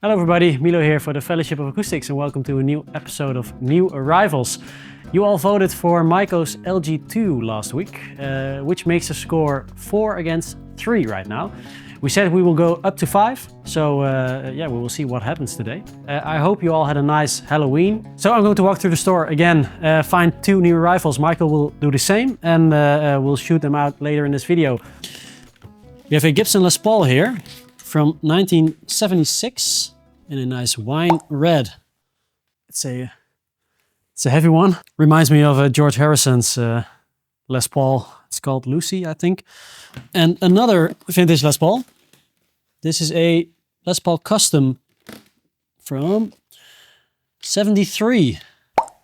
Hello everybody, Milo here for the Fellowship of Acoustics and welcome to a new episode of New Arrivals. You all voted for Maico's LG2 last week, which makes the score 4 against 3 right now. We said we will go up to 5, so yeah, we will see what happens today. I hope you all had a nice Halloween. So I'm going to walk through the store again, find 2 new arrivals. Michael will do the same and we'll shoot them out later in this video. We have a Gibson Les Paul here from 1976 in a nice wine red. It's a heavy one. Reminds me of George Harrison's Les Paul. It's called Lucy, I think. And another vintage Les Paul. This is a Les Paul Custom from 73.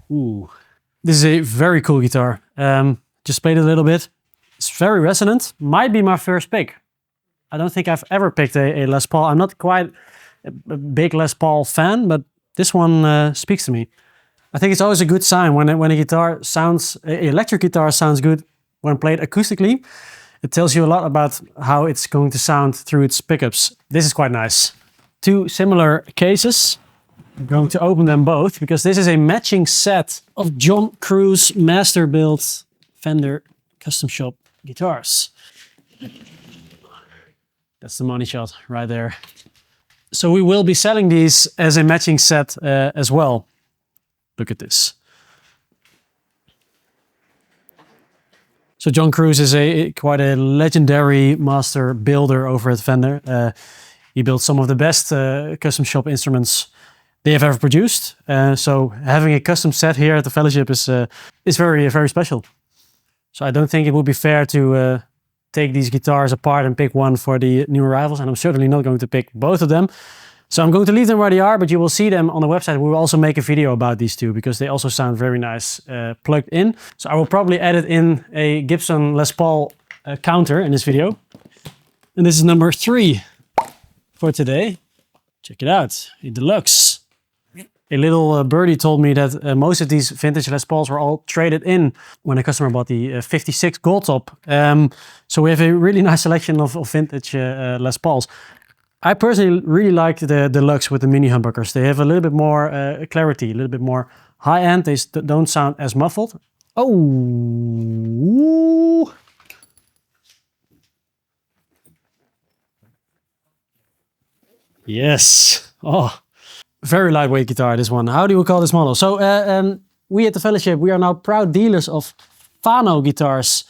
Ooh. This is a very cool guitar. Just played it a little bit. It's very resonant. Might be my first pick. I don't think I've ever picked a Les Paul. I'm not quite a big Les Paul fan, but this one speaks to me. I think it's always a good sign when a guitar sounds, an electric guitar sounds good when played acoustically. It tells you a lot about how it's going to sound through its pickups. This is quite nice. 2 similar cases. I'm going to open them both because this is a matching set of John Cruz master built Fender custom shop guitars. That's the money shot right there. So we will be selling these as a matching set as well. Look at this. So John Cruz is quite a legendary master builder over at Fender. He built some of the best custom shop instruments they have ever produced. So having a custom set here at the Fellowship is very, very special. So I don't think it would be fair to take these guitars apart and pick one for the new arrivals, and I'm certainly not going to pick both of them. So I'm going to leave them where they are, but you will see them on the website. We will also make a video about these 2 because they also sound very nice plugged in. So I will probably edit in a Gibson Les Paul counter in this video. And this is number 3 for today. Check it out, a deluxe. A little birdie told me that most of these vintage Les Pauls were all traded in when a customer bought the 56 Gold Top. So we have a really nice selection of vintage Les Pauls. I personally really like the deluxe with the mini humbuckers. They have a little bit more clarity, a little bit more high end. They don't sound as muffled. Oh! Yes! Oh! Very lightweight guitar, this one. How do you call this model? So we at the Fellowship, we are now proud dealers of Fano guitars.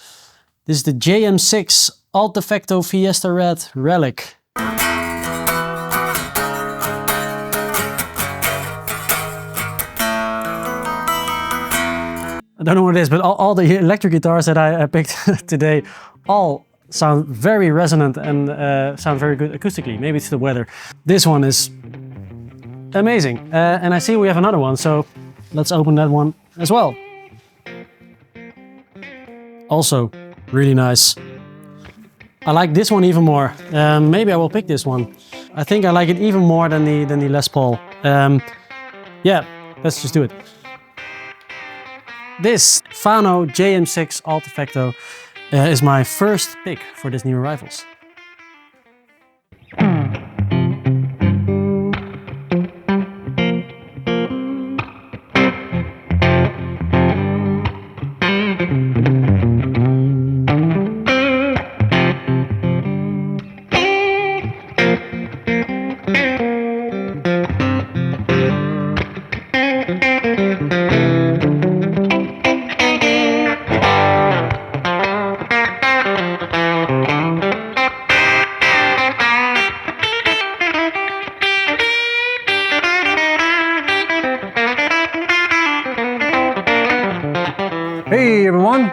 This is the JM6 Alt Defecto Fiesta Red Relic. I don't know what it is, but all the electric guitars that I picked today all sound very resonant and sound very good acoustically. Maybe it's the weather. This one is amazing. And I see we have another one, so let's open that one as well. Also, really nice. I like this one even more. Maybe I will pick this one. I think I like it even more than the Les Paul. Yeah, let's just do it. This Fano JM6 Alt Defecto is my first pick for this new arrivals. Hey everyone,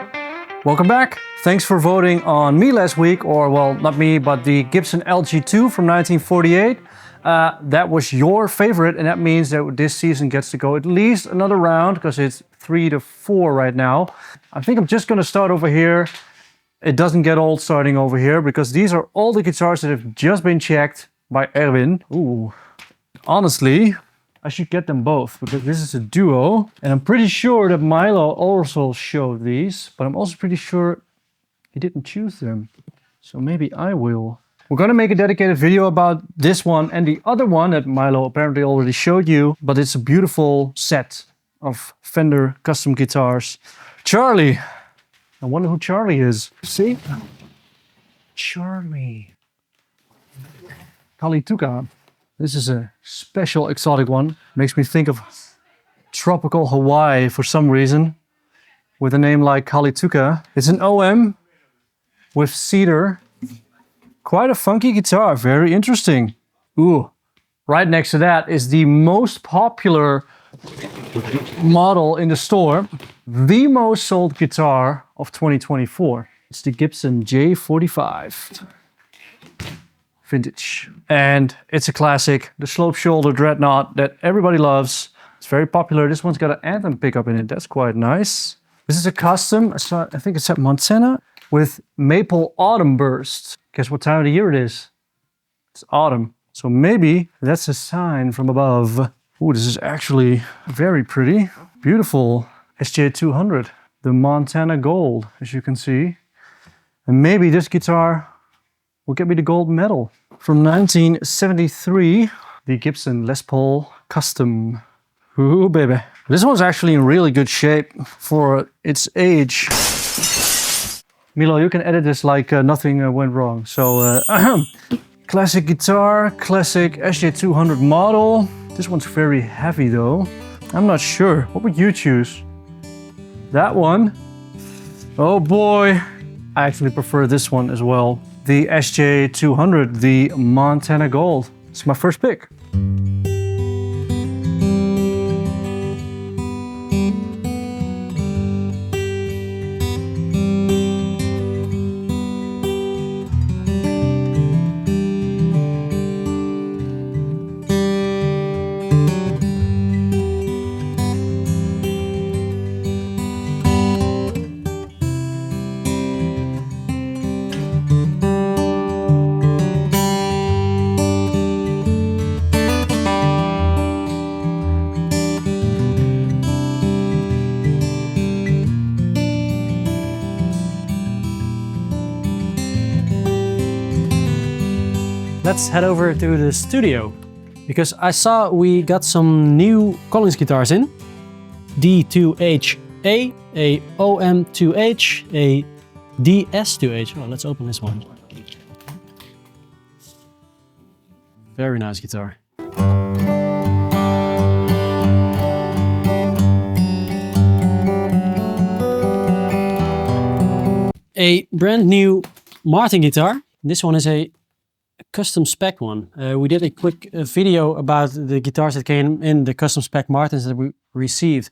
welcome back. Thanks for voting on me last week, or well, not me, but the Gibson LG2 from 1948. That was your favorite, and that means that this season gets to go at least another round because it's 3 to 4 right now. I think I'm just gonna start over here. It doesn't get old starting over here because these are all the guitars that have just been checked by Erwin. Ooh, honestly, I should get them both because this is a duo, and I'm pretty sure that Milo also showed these, but I'm also pretty sure he didn't choose them. So maybe I will. We're gonna make a dedicated video about this one and the other one that Milo apparently already showed you, but it's a beautiful set of Fender custom guitars. Charlie. I wonder who Charlie is. See? Charlie. Kalituka. This is a special exotic one. Makes me think of tropical Hawaii for some reason. With a name like Kalituka. It's an OM with cedar. Quite a funky guitar, very interesting. Ooh. Right next to that is the most popular model in the store. The most sold guitar of 2024. It's the Gibson J45. Vintage. And it's a classic, the slope shoulder dreadnought that everybody loves. It's very popular. This one's got an anthem pickup in it. That's quite nice. This is a custom, I think it's at Montana, with maple autumn burst. Guess what time of the year it is? It's autumn. So maybe that's a sign from above. Oh, this is actually very pretty. Beautiful SJ200. The Montana Gold, as you can see. And maybe this guitar will get me the gold medal. From 1973, the Gibson Les Paul Custom. Ooh, baby. This one's actually in really good shape for its age. Milo, you can edit this like nothing went wrong. So, classic guitar, classic SJ200 model. This one's very heavy though. I'm not sure. What would you choose? That one? Oh boy. I actually prefer this one as well. The SJ200, the Montana Gold. It's my first pick. Let's head over to the studio because I saw we got some new Collins guitars in. D28A, a OM2H, a DS2H. Oh, let's open this one. Very nice guitar. A brand new Martin guitar. This one is a custom spec one. We did a quick video about the guitars that came in the custom spec Martins that we received.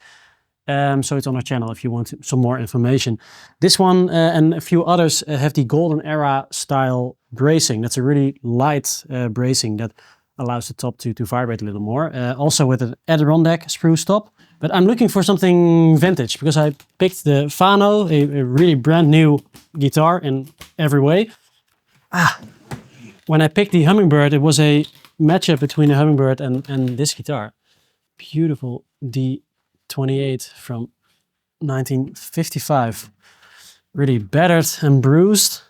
So it's on our channel if you want some more information. This one and a few others have the golden era style bracing. That's a really light bracing that allows the top to vibrate a little more. Also with an Adirondack sprue stop. But I'm looking for something vintage because I picked the Fano, a really brand new guitar in every way. When I picked the Hummingbird, it was a matchup between the Hummingbird and this guitar. Beautiful D28 from 1955. Really battered and bruised.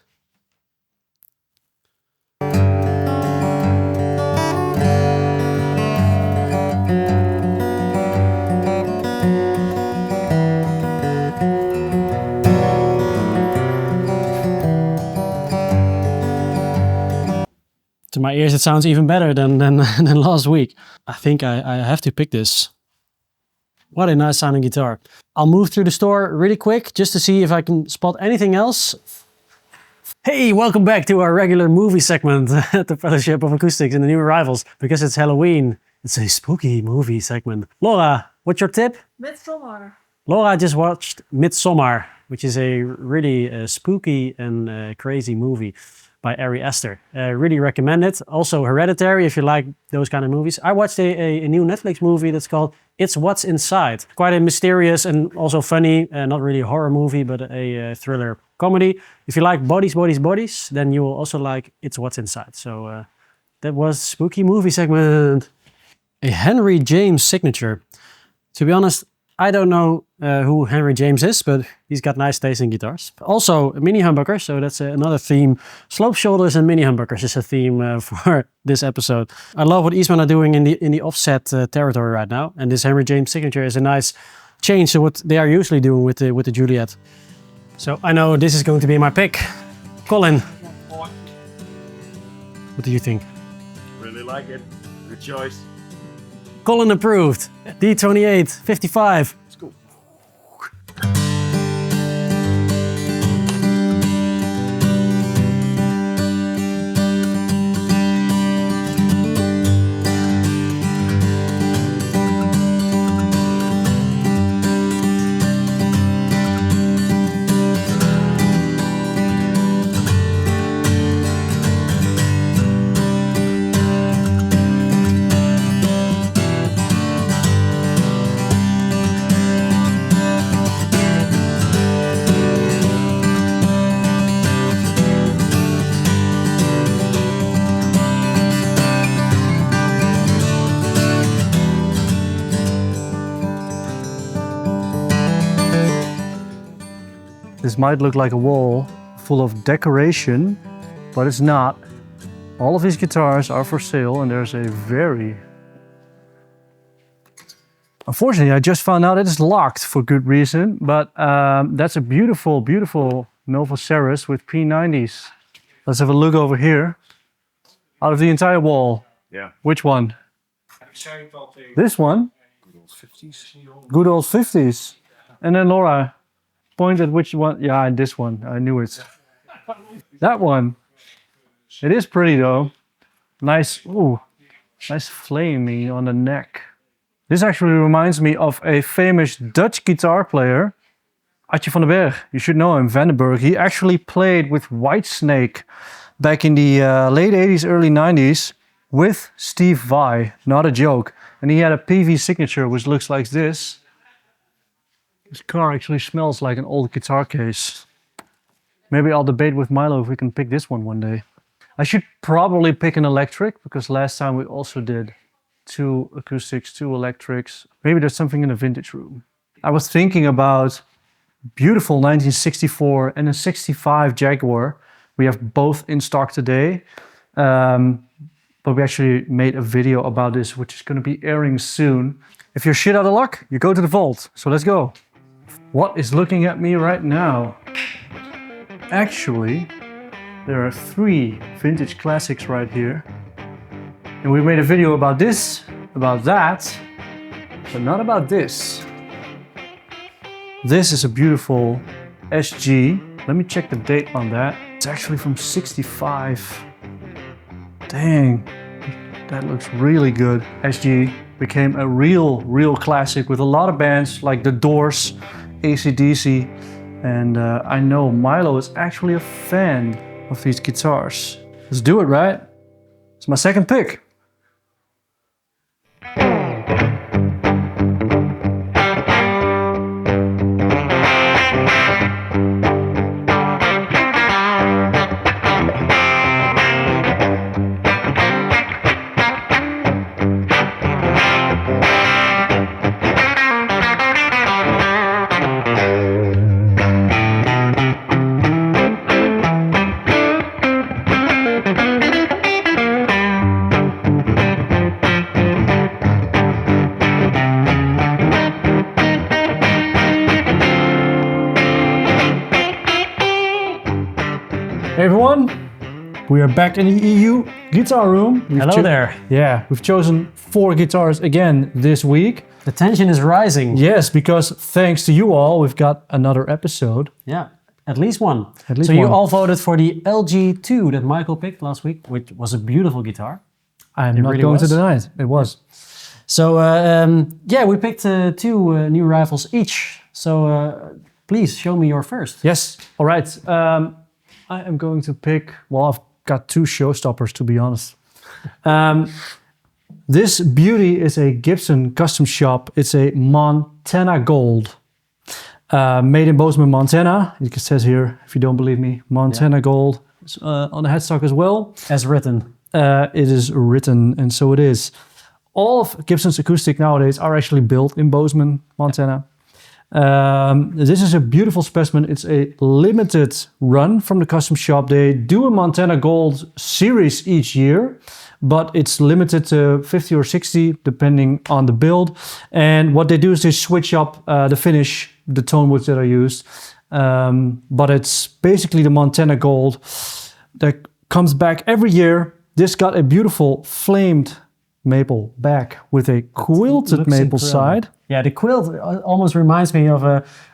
To my ears, it sounds even better than last week. I think I have to pick this. What a nice sounding guitar. I'll move through the store really quick just to see if I can spot anything else. Hey, welcome back to our regular movie segment at the Fellowship of Acoustics and the New Arrivals. Because it's Halloween, it's a spooky movie segment. Laura, what's your tip? Midsommar. Laura just watched Midsommar, which is a really spooky and crazy movie by Ari Aster. Really recommend it. Also Hereditary, if you like those kind of movies. I watched a new Netflix movie that's called It's What's Inside. Quite a mysterious and also funny, not really a horror movie, but a thriller comedy. If you like bodies, then you will also like It's What's Inside. So that was spooky movie segment. A Henry James signature. To be honest, I don't know who Henry James is, but he's got nice taste in guitars. Also, a mini humbucker, so that's another theme. Slope shoulders and mini humbuckers is a theme for this episode. I love what Eastman are doing in the offset territory right now, and this Henry James signature is a nice change to what they are usually doing with the Juliet. So I know this is going to be my pick. Colin, what do you think? Really like it. Good choice. Colin approved. D28, 55. Let's go. This might look like a wall full of decoration, but it's not. All of these guitars are for sale, and there's a very... Unfortunately, I just found out it is locked for good reason, but that's a beautiful, beautiful Nova Ceres with P90s. Let's have a look over here. Out of the entire wall. Yeah. Which one? This one? Good old 50s. Good old 50s. And then Laura, point at which one. Yeah, this one. I knew it. That one. It is pretty though. Nice, ooh, nice flaming on the neck. This actually reminds me of a famous Dutch guitar player, Adje van den Berg. You should know him, Vandenberg. He actually played with Whitesnake back in the late 80s, early 90s with Steve Vai. Not a joke. And he had a PV signature which looks like this. This car actually smells like an old guitar case. Maybe I'll debate with Milo if we can pick this one day. I should probably pick an electric because last time we also did 2 acoustics, 2 electrics. Maybe there's something in the vintage room. I was thinking about beautiful 1964 and a 65 Jaguar. We have both in stock today. But we actually made a video about this, which is going to be airing soon. If you're shit out of luck, you go to the vault. So let's go. What is looking at me right now? Actually, there are 3 vintage classics right here. And we made a video about this, about that, but not about this. This is a beautiful SG. Let me check the date on that. It's actually from 65. Dang, that looks really good. SG became a real classic with a lot of bands like The Doors, AC/DC, and I know Milo is actually a fan of these guitars. Let's do it, right? It's my second pick. Hey everyone, we are back in the EU guitar room. Hello there. Yeah, we've chosen 4 guitars again this week. The tension is rising. Yes, because thanks to you all, we've got another episode. Yeah, at least one. At least so one. you all voted for the LG2 that Maico picked last week, which was a beautiful guitar. I'm It not really going to was. deny it. It was. So yeah, we picked 2 new rifles each. So please show me your first. Yes. All right. I am going to pick, well, I've got 2 showstoppers to be honest. This beauty is a Gibson custom shop. It's a Montana Gold. Made in Bozeman, Montana. It says here, if you don't believe me, Montana Gold. It's on the headstock as well. As written. It is written, and so it is. all of Gibson's acoustic nowadays are actually built in Bozeman, Montana. This is a beautiful specimen. It's a limited run from the custom shop. They do a Montana Gold series each year, but it's limited to 50 or 60 depending on the build. And what they do is they switch up the finish, the tone woods that are used. But it's basically the Montana Gold that comes back every year. This got a beautiful flamed maple back with a quilted maple side. Yeah, the quilt almost reminds me of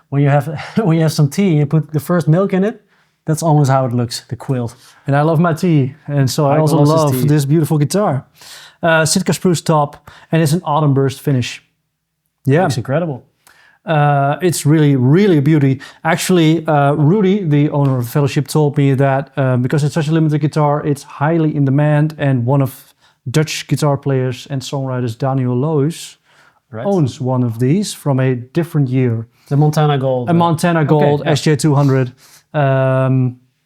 when you have when you have some tea and you put the first milk in it. That's almost how it looks, the quilt. And I love my tea, and so I also love this beautiful guitar. Sitka spruce top, and it's an autumn burst finish. Yeah, it's incredible. It's really, really a beauty. Actually, Rudy, the owner of the fellowship, told me that because it's such a limited guitar, it's highly in demand, and one of Dutch guitar players and songwriters, Daniel Loos, owns one of these from a different year. The Montana Gold. A Montana Gold SJ200.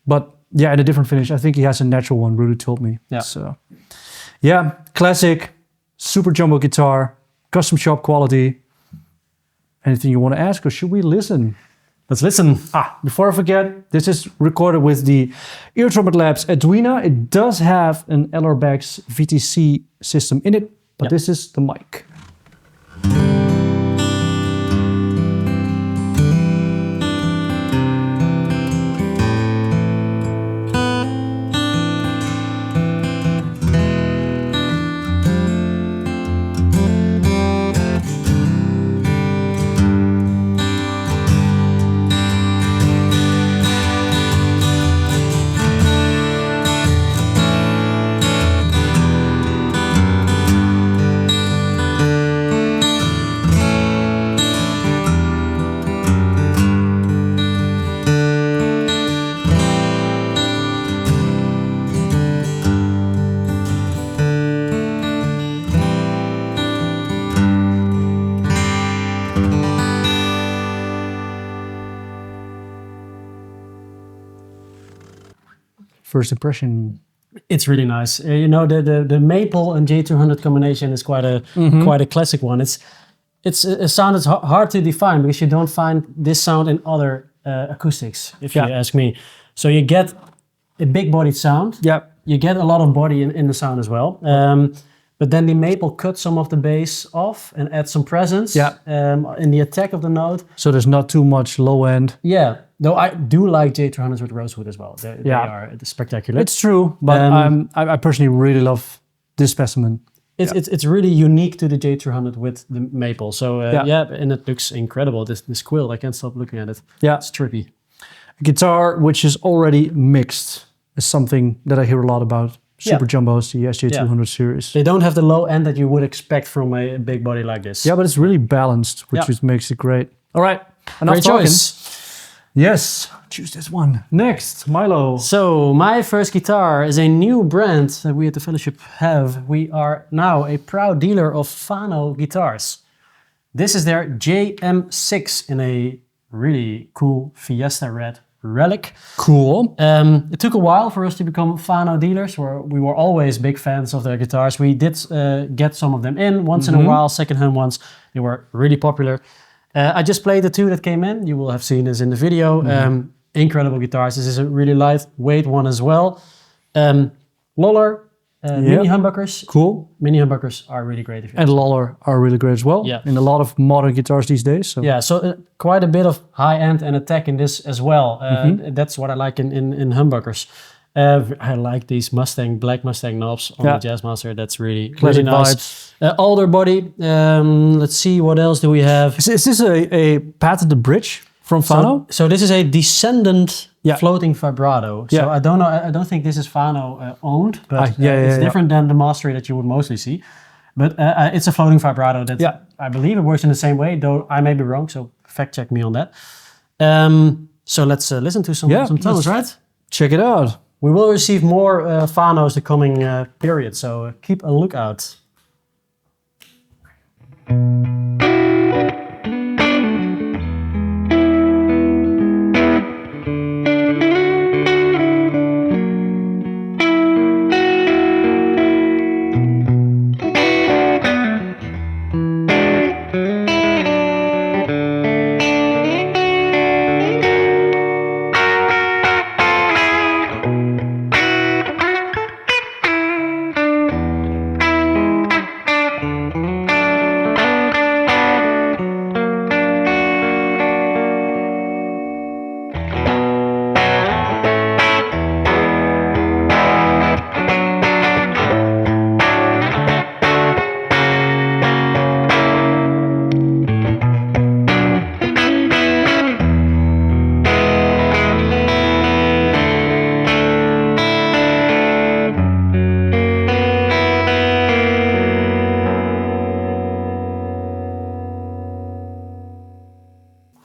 But yeah, in a different finish. I think he has a natural one, Rudy told me. Yeah. So, yeah, classic, super jumbo guitar, custom shop quality. Anything you want to ask, or should we listen? Let's listen. Before I forget, this is recorded with the Ear Trumpet Labs Edwina. It does have an LR-Bags VTC system in it, but this is the mic. First impression. It's really nice. You know, the maple and J200 combination is quite a classic one. It's a sound that's hard to define because you don't find this sound in other acoustics, if you ask me. So you get a big bodied sound. Yeah. You get a lot of body in the sound as well. But then the maple cuts some of the bass off and adds some presence in the attack of the note. So there's not too much low end. Yeah, though I do like J200s with rosewood as well. They are spectacular. It's true, but I personally really love this specimen. It's really unique to the J200 with the maple. So and it looks incredible. This quill, I can't stop looking at it. Yeah, it's trippy. A guitar which is already mixed is something that I hear a lot about. Super Jumbos, the SJ200 series. They don't have the low end that you would expect from a big body like this. Yeah, but it's really balanced, which just makes it great. All right, enough Great talking. choice. Yes, choose this one. Next, Milo. So my first guitar is a new brand that we at the Fellowship have. We are now a proud dealer of Fano guitars. This is their JM6 in a really cool Fiesta red relic. Cool. It took a while for us to become Fano dealers. We were always big fans of their guitars. We did get some of them in once in a while, secondhand ones. They were really popular. I just played the two that came in. You will have seen this in the video. Incredible guitars. This is a really lightweight one as well. Loller, mini humbuckers. Cool. Mini humbuckers are really great. And Loller are really great as well. Yeah. In a lot of modern guitars these days. So. Yeah, so quite a bit of high end and attack in this as well. That's what I like in humbuckers. I like these black Mustang knobs on the Jazzmaster. That's really nice. Alder body. Let's see, what else do we have? Is this a patented bridge from Fano? So this is a Descendant floating vibrato. So I don't know. I don't think this is Fano owned, but it's different than the Mastery that you would mostly see. But it's a floating vibrato that I believe it works in the same way, though I may be wrong. So fact check me on that. So let's listen to some tones, right? Check it out. We will receive more Fanos the coming period, so keep a lookout.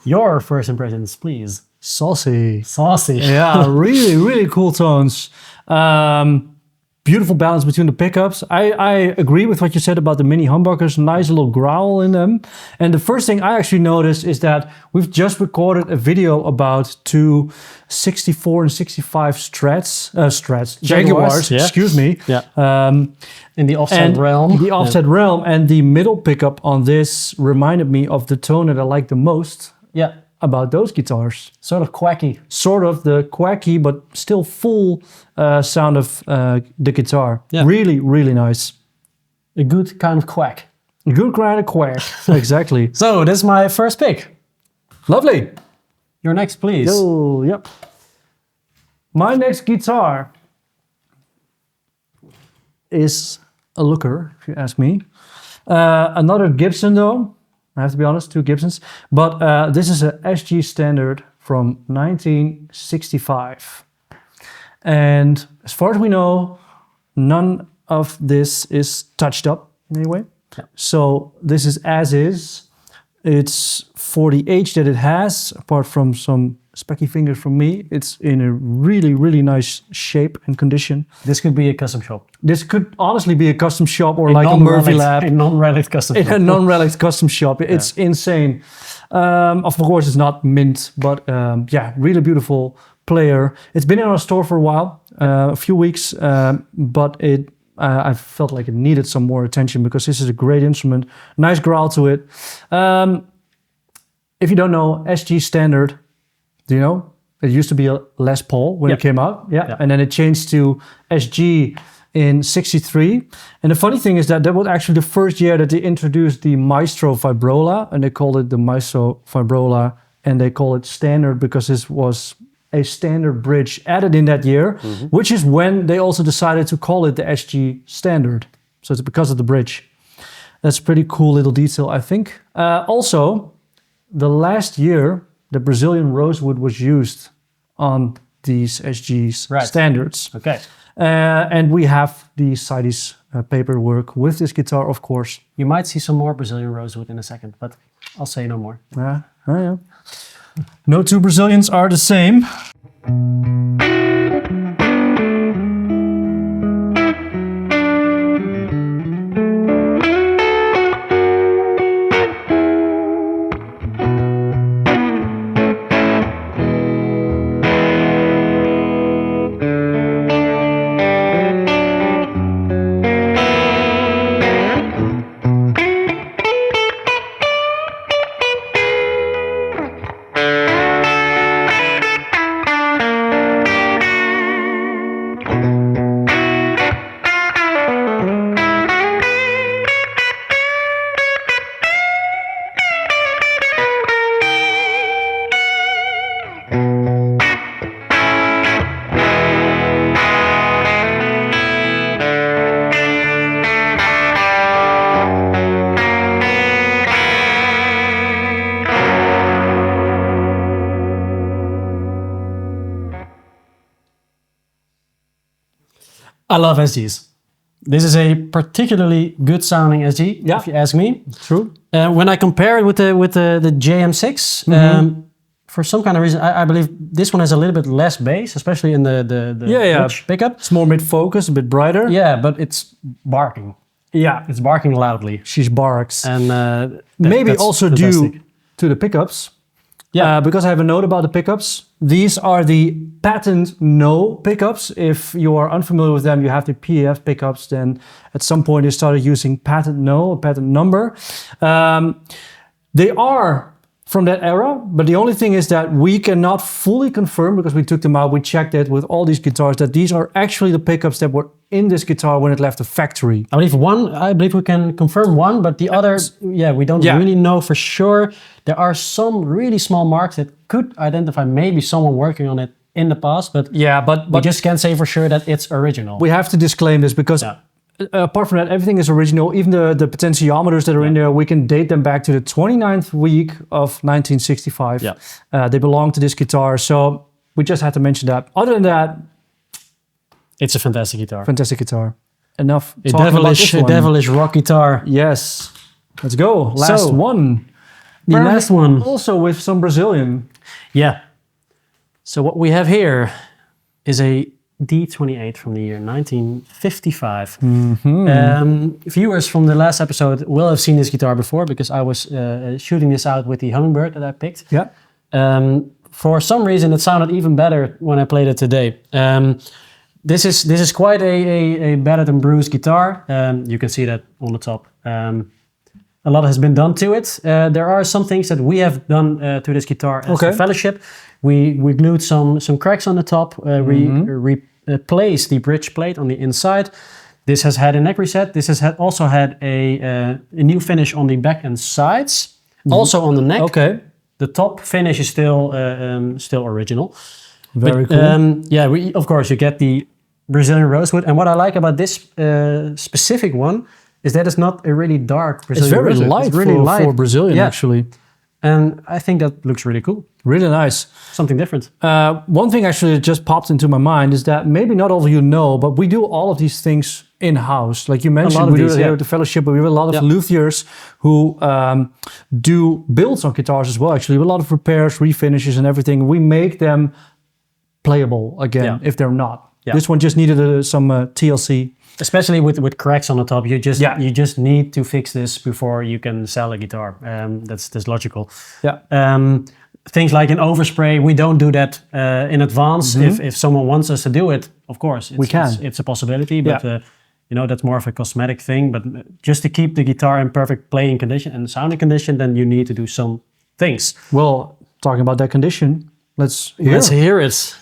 Your first impressions, please. Saucy. Saucy. Yeah, really, really cool tones. Beautiful balance between the pickups. I agree with what you said about the mini humbuckers. Nice little growl in them. And the first thing I actually noticed is that we've just recorded a video about two 64 and 65 Jaguars, yeah. excuse me. Yeah. In the offset And realm. the offset realm, and the middle pickup on this reminded me of the tone that I like the most Yeah. about those guitars. Sort of quacky. Sort of the quacky, but still full sound of the guitar. Yeah. Really, really nice. A good kind of quack. Good kind of quack. Exactly. So, this is my first pick. Lovely. Your next, please. Oh, yep. My next guitar is a looker, if you ask me. Another Gibson, though. I have to be honest, two Gibsons. But this is a SG Standard from 1965. And as far as we know, none of this is touched up in any way. Yeah. So this is as is. It's for the age that it has, apart from some specky fingers from me, it's in a really, really nice shape and condition. This could be a custom shop. This could honestly be a custom shop or like a Murphy Lab. A non-relic custom In shop. a non-relic custom shop. It's insane. Of course, it's not mint, but yeah, really beautiful player. It's been in our store for a while, a few weeks, but I felt like it needed some more attention because this is a great instrument. Nice growl to it. If you don't know, SG Standard, do you know? It used to be a Les Paul when it came out. Yeah. And then it changed to SG in 63. And the funny thing is that was actually the first year that they introduced the Maestro Vibrola, and they called it the Maestro Vibrola, and they call it Standard because this was a standard bridge added in that year, which is when they also decided to call it the SG Standard. So it's because of the bridge. That's a pretty cool little detail, I think. Also, the last year, the Brazilian rosewood was used on these SG's standards. Okay. And we have the CITES paperwork with this guitar, of course. You might see some more Brazilian rosewood in a second, but I'll say no more. Yeah. No two Brazilians are the same. I love SGs. This is a particularly good sounding SG, if you ask me. True. When I compare it with the JM6, for some kind of reason, I believe this one has a little bit less bass, especially in the bridge pickup. It's more mid-focus, a bit brighter. Yeah, but it's barking. Yeah, It's barking loudly. she barks. And Maybe that's also fantastic. due to the pickups. Yeah. Because I have a note about the pickups. These are the patent no pickups. If you are unfamiliar with them, you have the PAF pickups. Then at some point they started using patent no, a patent number. They are from that era, but the only thing is that we cannot fully confirm, because we took them out, we checked it with all these guitars, that these are actually the pickups that were in this guitar when it left the factory. I believe we can confirm one, but the other, we don't really know for sure. There are some really small marks that could identify maybe someone working on it in the past, but we just can't say for sure that it's original. We have to disclaim this because apart from that, everything is original. Even the potentiometers that are in there, we can date them back to the 29th week of 1965. Yeah. They belong to this guitar, so we just had to mention that. Other than that, it's a fantastic guitar. Fantastic guitar. Enough a devilish rock guitar. Yes. Let's go. Last one. The last one. Also with some Brazilian. Yeah. So what we have here is a D28 from the year 1955. Viewers from the last episode will have seen this guitar before because I was shooting this out with the Hummingbird that I picked. Yeah. For some reason, it sounded even better when I played it today. This is quite a battered and bruised guitar. You can see that on the top. A lot has been done to it. There are some things that we have done to this guitar as a fellowship. We glued some cracks on the top. We replaced the bridge plate on the inside. This has had a neck reset. This has also had a new finish on the back and sides. Also on the neck. Okay. The top finish is still original. Very cool. Yeah, of course you get the Brazilian rosewood. And what I like about this specific one is that it's not a really dark Brazilian It's very rosewood. light, it's really light for Brazilian, actually. And I think that looks really cool. Really nice. Something different. One thing actually that just popped into my mind is that maybe not all of you know, but we do all of these things in-house. Like you mentioned, we do it here at the fellowship, but we have a lot of luthiers who do builds on guitars as well, actually. We have a lot of repairs, refinishes and everything. We make them playable again if they're not. Yeah. This one just needed some TLC. Especially with cracks on the top, you just need to fix this before you can sell a guitar. That's logical. Yeah. Things like an overspray, we don't do that in advance. If someone wants us to do it, of course, we can. It's a possibility, but that's more of a cosmetic thing. But just to keep the guitar in perfect playing condition and sounding condition, then you need to do some things. Well, talking about that condition, let's hear it.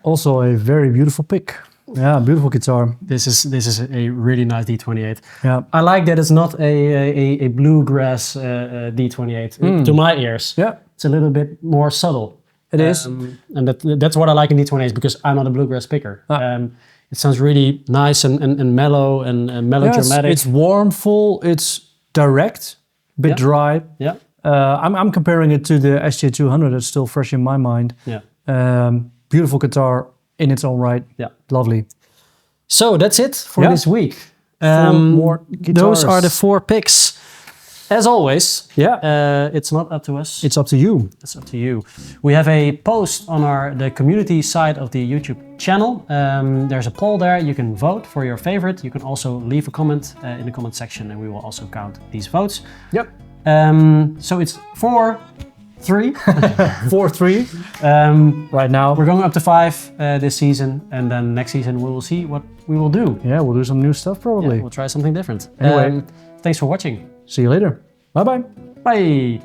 Also a very beautiful pick. Yeah, beautiful guitar. This is a really nice D28. Yeah, I like that it's not a bluegrass D28 to my ears. Yeah, it's a little bit more subtle. It is, and that's what I like in D28s because I'm not a bluegrass picker. It sounds really nice and mellow and melodramatic. It's warm, full. It's direct, bit dry. Yeah. I'm comparing it to the SJ200. That's still fresh in my mind. Yeah. Beautiful guitar in its own right. Yeah. Lovely. So that's it for this week. More guitars. Those are the 4 picks. As always, it's not up to us. It's up to you. It's up to you. We have a post on the community side of the YouTube channel. There's a poll there. You can vote for your favorite. You can also leave a comment in the comment section and we will also count these votes. Yep. So it's 4-3. 4-3. Right now. We're going up to 5 this season, and then next season we will see what we will do. Yeah, we'll do some new stuff probably. Yeah, we'll try something different. Anyway, thanks for watching. See you later. Bye-bye. Bye.